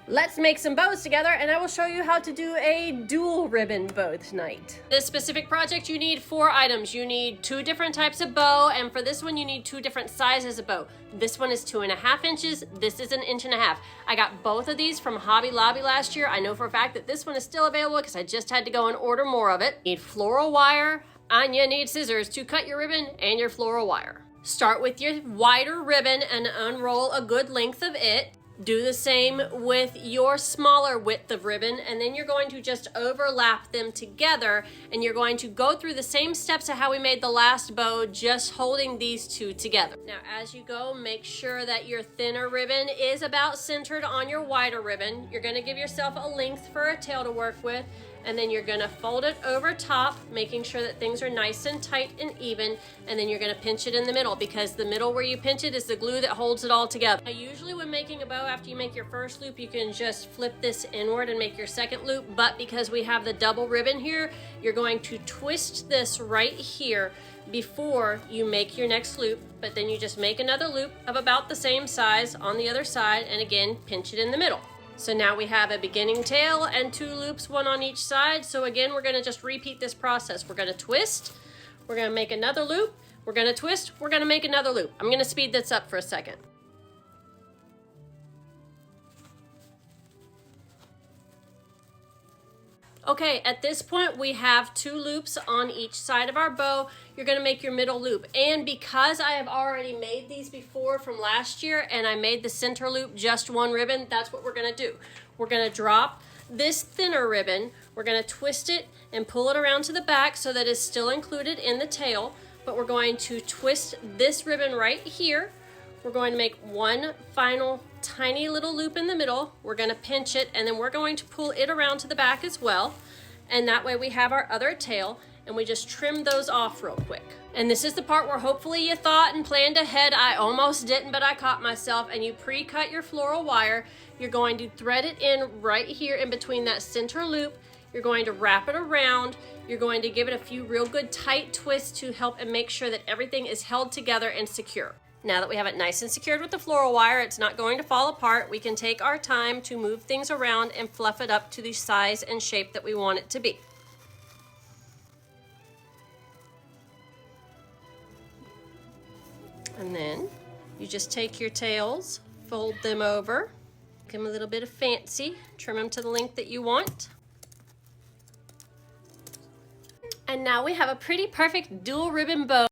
Let's make some bows together and I will show you how to do a dual ribbon bow tonight. This specific project you need 4 items. You need 2 different types of bow, and for this one you need 2 different sizes of bow. This one is 2.5 inches, this is 1.5 inches. I got both of these from Hobby Lobby last year. I know for a fact that this one is still available because I just had to go and order more of it. You need floral wire and you need scissors to cut your ribbon and your floral wire. Start with your wider ribbon and unroll a good length of it. Do the same with your smaller width of ribbon, and then you're going to just overlap them together, and you're going to go through the same steps of how we made the last bow, just holding these 2 together. Now as you go, make sure that your thinner ribbon is about centered on your wider ribbon. You're going to give yourself a length for a tail to work with, and then you're going to fold it over top, making sure that things are nice and tight and even, and then you're going to pinch it in the middle, because the middle where you pinch it is the glue that holds it all together. Now usually when making a bow, after you make your first loop, you can just flip this inward and make your second loop, but because we have the double ribbon here, you're going to twist this right here before you make your next loop, but then you just make another loop of about the same size on the other side, and again pinch it in the middle. So now we have a beginning tail and 2 loops, 1 on each side. So again, we're gonna just repeat this process. We're gonna twist, we're gonna make another loop, we're gonna twist, we're gonna make another loop. I'm gonna speed this up for a second. Okay, at this point we have 2 loops on each side of our bow. You're gonna make your middle loop. And because I have already made these before from last year and I made the center loop just 1 ribbon, that's what we're gonna do. We're gonna drop this thinner ribbon, we're gonna twist it and pull it around to the back so that it's still included in the tail, but we're going to twist this ribbon right here. We're going to make 1 final tiny little loop in the middle. We're going to pinch it, and then we're going to pull it around to the back as well. And that way we have our other tail, and we just trim those off real quick. And this is the part where hopefully you thought and planned ahead. I almost didn't, but I caught myself. And you pre-cut your floral wire. You're going to thread it in right here in between that center loop. You're going to wrap it around. You're going to give it a few real good tight twists to help and make sure that everything is held together and secure. Now that we have it nice and secured with the floral wire, it's not going to fall apart. We can take our time to move things around and fluff it up to the size and shape that we want it to be. And then you just take your tails, fold them over, give them a little bit of fancy, trim them to the length that you want. And now we have a pretty perfect dual ribbon bow.